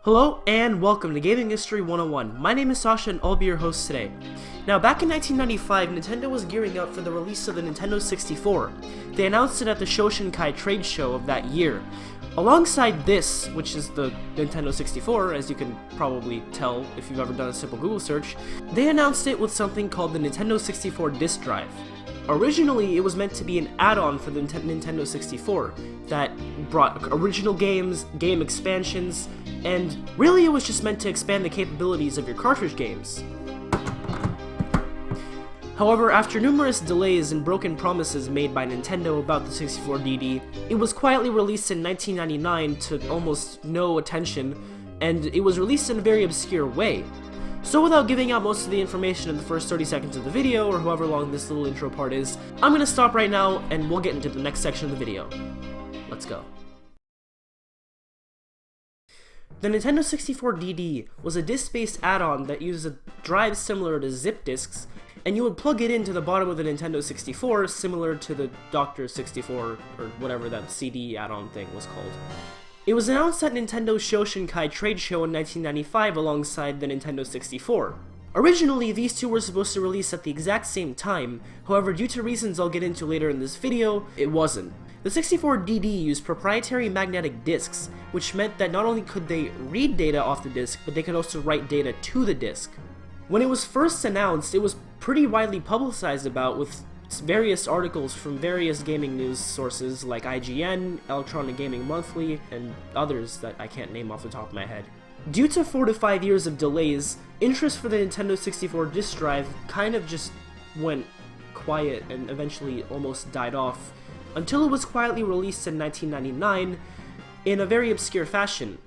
Hello and welcome to Gaming History 101. My name is Sasha and I'll be your host today. Now, back in 1995, Nintendo was gearing up for the release of the Nintendo 64. They announced it at the Shoshinkai trade show of that year. Alongside this, which is the Nintendo 64, as you can probably tell if you've ever done a simple Google search, they announced it with something called the Nintendo 64 Disk Drive. Originally, it was meant to be an add-on for the Nintendo 64 that brought original games, game expansions, and really it was just meant to expand the capabilities of your cartridge games. However, after numerous delays and broken promises made by Nintendo about the 64DD, it was quietly released in 1999 to almost no attention, and it was released in a very obscure way. So without giving out most of the information in the first 30 seconds of the video, or however long this little intro part is, I'm gonna stop right now and we'll get into the next section of the video. Let's go. The Nintendo 64DD was a disc-based add-on that used a drive similar to zip disks, and you would plug it into the bottom of the Nintendo 64, similar to the Dr. 64, or whatever that CD add-on thing was called. It was announced at Nintendo's Shoshinkai trade show in 1995 alongside the Nintendo 64. Originally, these two were supposed to release at the exact same time, however, due to reasons I'll get into later in this video, it wasn't. The 64DD used proprietary magnetic discs, which meant that not only could they read data off the disc, but they could also write data to the disc. When it was first announced, it was pretty widely publicized about, with various articles from various gaming news sources like IGN, Electronica Gaming Monthly, and others that I can't name off the top of my head. Due to 4 to 5 years of delays, interest for the Nintendo 64 disk drive kind of just went quiet and eventually almost died off, until it was quietly released in 1999 in a very obscure fashion.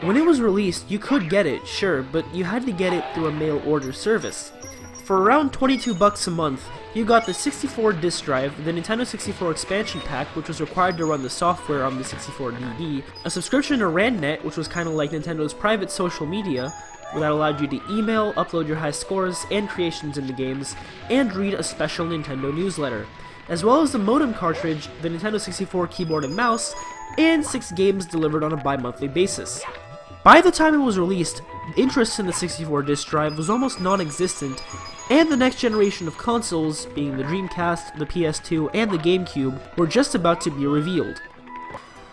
When it was released, you could get it, sure, but you had to get it through a mail order service. For around $22 a month, you got the 64 disk drive, the Nintendo 64 expansion pack, which was required to run the software on the 64DD, a subscription to RandNet, which was kind of like Nintendo's private social media, that allowed you to email, upload your high scores and creations into games, and read a special Nintendo newsletter, as well as the modem cartridge, the Nintendo 64 keyboard and mouse, and 6 games delivered on a bi-monthly basis. By the time it was released, interest in the 64 disk drive was almost non-existent, and the next generation of consoles, being the Dreamcast, the PS2, and the GameCube, were just about to be revealed.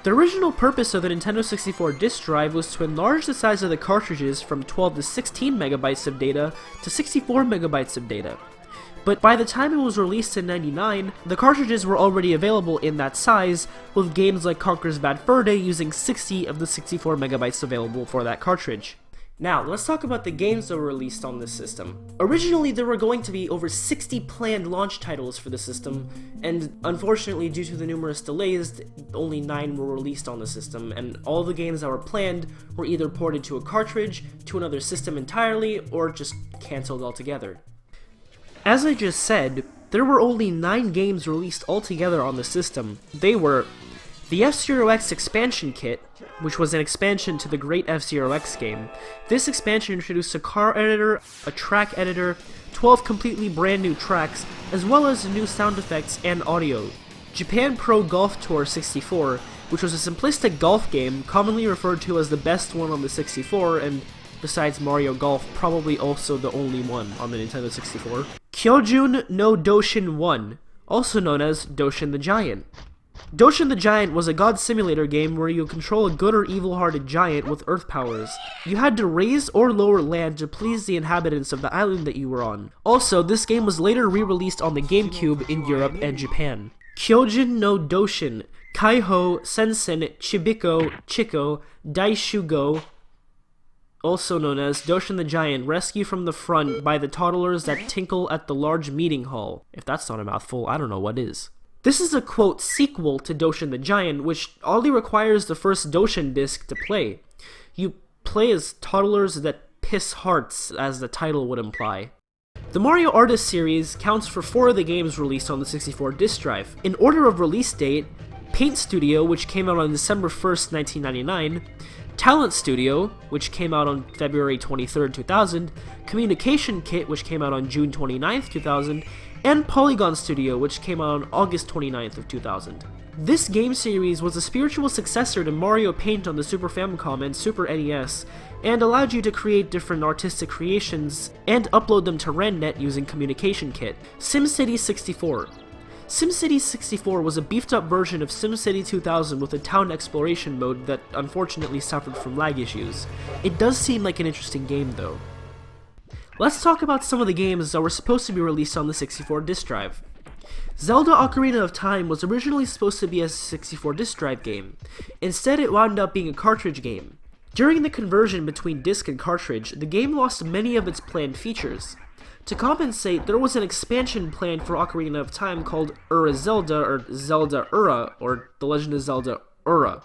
The original purpose of the Nintendo 64 disk drive was to enlarge the size of the cartridges from 12 to 16 megabytes of data to 64 megabytes of data. But by the time it was released in '99, the cartridges were already available in that size, with games like Conker's Bad Fur Day using 60 of the 64 megabytes available for that cartridge. Now, let's talk about the games that were released on this system. Originally, there were going to be over 60 planned launch titles for the system, and unfortunately, due to the numerous delays, only 9 were released on the system, and all the games that were planned were either ported to a cartridge, to another system entirely, or just cancelled altogether. As I just said, there were only 9 games released altogether on the system. They were the F-Zero X expansion kit, which was an expansion to the Great F-Zero X game. This expansion introduced a car editor, a track editor, 12 completely brand new tracks, as well as new sound effects and audio. Japan Pro Golf Tour 64, which was a simplistic golf game commonly referred to as the best one on the 64, and besides Mario Golf, probably also the only one on the Nintendo 64. Kyojun no Doshin 1, also known as Doshin the Giant. Doshin the Giant was a god simulator game where you control a good or evil-hearted giant with earth powers. You had to raise or lower land to please the inhabitants of the island that you were on. Also, this game was later re-released on the GameCube in Europe and Japan. Kyojin no Doshin, Kaiho Sensen Chibiko Chiko Daishugo, also known as Doshin the Giant, Rescue from the Front by the Toddlers that Tinkle at the Large Meeting Hall. If that's not a mouthful, I don't know what is. This is a, quote, sequel to Doshin the Giant, which only requires the first Doshin disc to play. You play as toddlers that piss hearts, as the title would imply. The Mario Artist series counts for 4 of the games released on the 64 disk drive. In order of release date, Paint Studio, which came out on December 1st, 1999, Talent Studio, which came out on February 23rd, 2000, Communication Kit, which came out on June 29th, 2000, and Polygon Studio, which came out on August 29th of 2000. This game series was a spiritual successor to Mario Paint on the Super Famicom and Super NES, and allowed you to create different artistic creations and upload them to RANDnet using Communication Kit. SimCity 64. SimCity 64 was a beefed-up version of SimCity 2000 with a town exploration mode that unfortunately suffered from lag issues. It does seem like an interesting game, though. Let's talk about some of the games that were supposed to be released on the 64 disk drive. Zelda Ocarina of Time was originally supposed to be a 64 disk drive game. Instead, it wound up being a cartridge game. During the conversion between disc and cartridge, the game lost many of its planned features. To compensate, there was an expansion planned for Ocarina of Time called Ura Zelda, or Zelda Ura, or The Legend of Zelda Ura,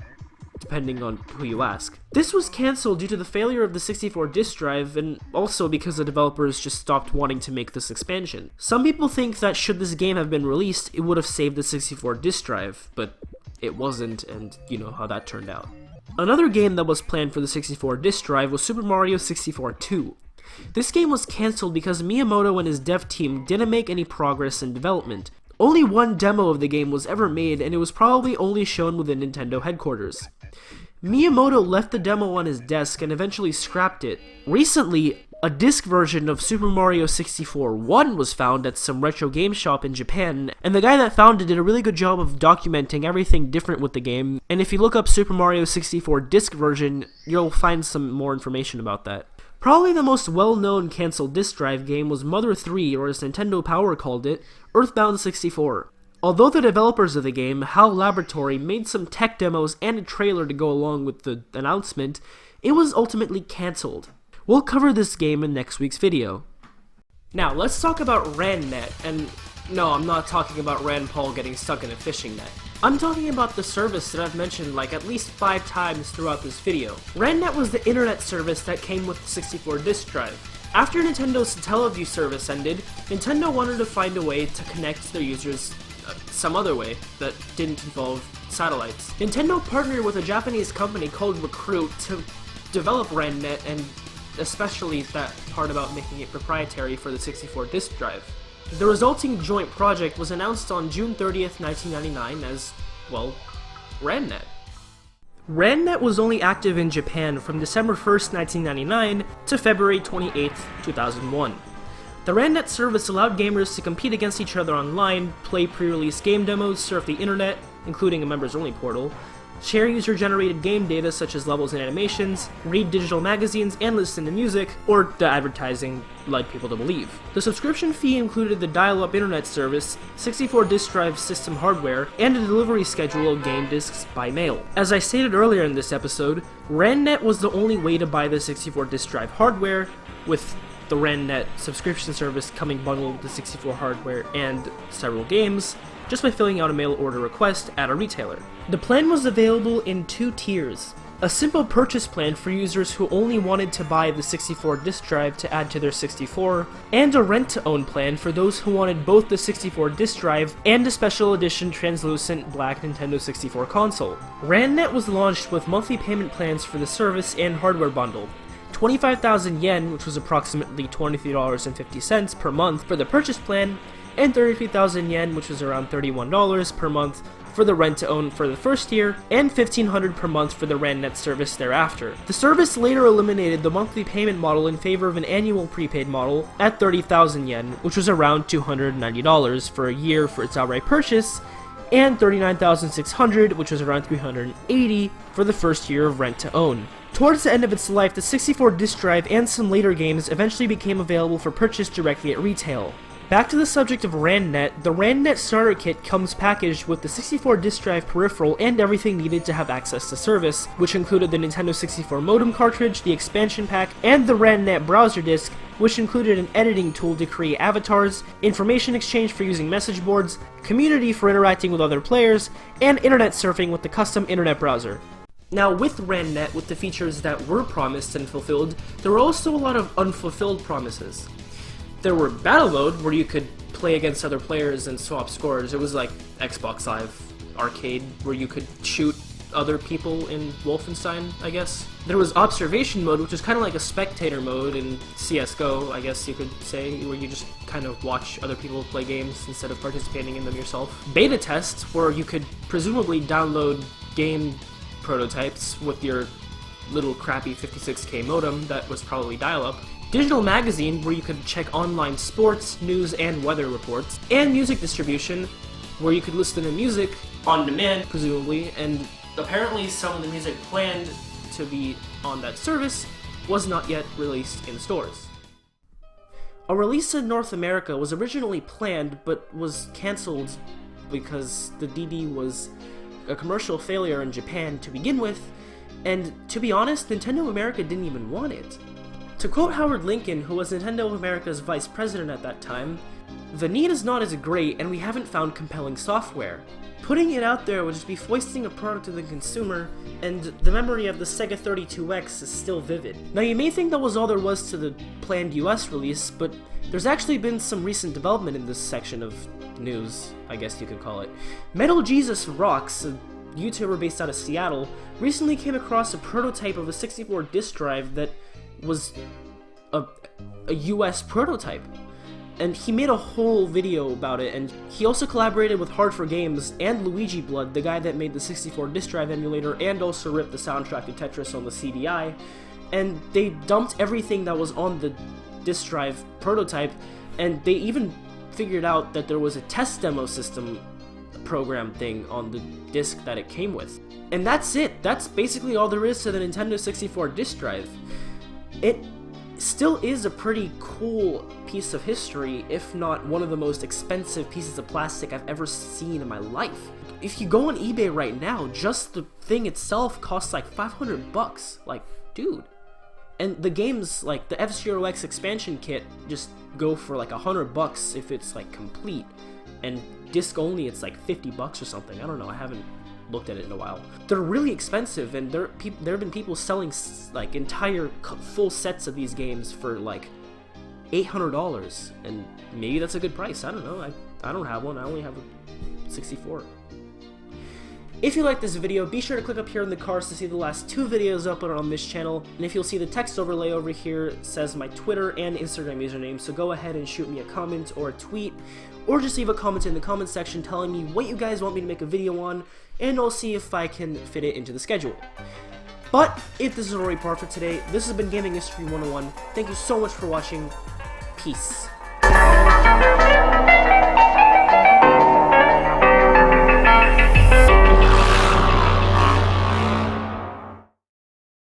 depending on who you ask. This was cancelled due to the failure of the 64 disk drive, and also because the developers just stopped wanting to make this expansion. Some people think that should this game have been released, it would have saved the 64 disk drive, but it wasn't, and you know how that turned out. Another game that was planned for the 64 disk drive was Super Mario 64 2. This game was cancelled because Miyamoto and his dev team didn't make any progress in development. Only one demo of the game was ever made, and it was probably only shown within Nintendo headquarters. Miyamoto left the demo on his desk and eventually scrapped it. Recently, a disc version of Super Mario 64 1 was found at some retro game shop in Japan, and the guy that found it did a really good job of documenting everything different with the game, and if you look up Super Mario 64 disc version, you'll find some more information about that. Probably the most well-known cancelled disc drive game was Mother 3, or as Nintendo Power called it, Earthbound 64. Although the developers of the game, HAL Laboratory, made some tech demos and a trailer to go along with the announcement, it was ultimately cancelled. We'll cover this game in next week's video. Now, let's talk about RANDnet, and no, I'm not talking about Rand Paul getting stuck in a fishing net. I'm talking about the service that I've mentioned like at least 5 times throughout this video. RANDnet was the internet service that came with the 64 disk drive. After Nintendo's Satellaview service ended, Nintendo wanted to find a way to connect their users some other way that didn't involve satellites. Nintendo partnered with a Japanese company called Recruit to develop RANDnet, and especially that part about making it proprietary for the 64 disk drive. The resulting joint project was announced on June 30th, 1999 as, well, RANDnet. RANDnet was only active in Japan from December 1st, 1999 to February 28th, 2001. The RANDnet service allowed gamers to compete against each other online, play pre-release game demos, surf the internet, including a members-only portal, share user-generated game data such as levels and animations, read digital magazines, and listen to music, or the advertising led people to believe. The subscription fee included the dial-up internet service, 64 disk drive system hardware, and a delivery schedule of game discs by mail. As I stated earlier in this episode, RANDnet was the only way to buy the 64 disk drive hardware, with the RANDnet subscription service coming bundled with the 64 hardware and several games, just by filling out a mail order request at a retailer. The plan was available in 2 tiers. A simple purchase plan for users who only wanted to buy the 64 disk drive to add to their 64, and a rent-to-own plan for those who wanted both the 64 disk drive and a special edition translucent black Nintendo 64 console. RANDnet was launched with monthly payment plans for the service and hardware bundle. 25,000 yen, which was approximately $23.50 per month for the purchase plan, and 33,000 yen, which was around $31 per month for the rent-to-own for the first year, and 1,500 per month for the RANDnet service thereafter. The service later eliminated the monthly payment model in favor of an annual prepaid model at 30,000 yen, which was around $290 for a year for its outright purchase, and 39,600, which was around $380 for the first year of rent-to-own. Towards the end of its life, the 64 disk drive and some later games eventually became available for purchase directly at retail. Back to the subject of RANDnet, the RANDnet starter kit comes packaged with the 64 disk drive peripheral and everything needed to have access to service, which included the Nintendo 64 modem cartridge, the expansion pack, and the RANDnet browser disk, which included an editing tool to create avatars, information exchange for using message boards, community for interacting with other players, and internet surfing with the custom internet browser. Now, with RANDnet, with the features that were promised and fulfilled, there were also a lot of unfulfilled promises. There were battle mode, where you could play against other players and swap scores. It was like Xbox Live Arcade, where you could shoot other people in Wolfenstein, I guess. There was observation mode, which is kind of like a spectator mode in CSGO, I guess you could say, where you just kind of watch other people play games instead of participating in them yourself. Beta tests, where you could presumably download game prototypes with your little crappy 56K modem that was probably dial-up. Digital magazine, where you could check online sports, news, and weather reports. And music distribution, where you could listen to music on demand, presumably, and apparently some of the music planned to be on that service was not yet released in stores. A release in North America was originally planned, but was cancelled because the DD was a commercial failure in Japan to begin with, and to be honest, Nintendo America didn't even want it. To quote Howard Lincoln, who was Nintendo America's vice president at that time, "The need is not as great, and we haven't found compelling software. Putting it out there would just be foisting a product to the consumer, and the memory of the Sega 32X is still vivid." Now you may think that was all there was to the planned US release, but there's actually been some recent development in this section of news, I guess you could call it. Metal Jesus Rocks, a YouTuber based out of Seattle, recently came across a prototype of a 64 disk drive that was a US prototype. And he made a whole video about it, and he also collaborated with Hard for Games and Luigi Blood, the guy that made the 64 disk drive emulator and also ripped the soundtrack to Tetris on the CDI, and they dumped everything that was on the disk drive prototype, and they even figured out that there was a test demo system program thing on the disc that it came with. And that's it. That's basically all there is to the Nintendo 64 disk drive. It still is a pretty cool piece of history, if not one of the most expensive pieces of plastic I've ever seen in my life. If you go on eBay right now, just the thing itself costs like $500. Like, dude. And the games, like the F-Zero X expansion kit, just go for like $100 if it's like complete. And disc only, it's like $50 or something. I don't know, I haven't looked at it in a while. They're really expensive, and there have been people selling like entire full sets of these games for like $800, and maybe that's a good price. I don't know. I don't have one. I only have a 64. If you like this video, be sure to click up here in the cards to see the last 2 videos uploaded on this channel, and if you'll see the text overlay over here, it says my Twitter and Instagram username, so go ahead and shoot me a comment or a tweet, or just leave a comment in the comment section telling me what you guys want me to make a video on, and I'll see if I can fit it into the schedule. But if this is already part for today, this has been Gaming History 101. Thank you so much for watching. Peace.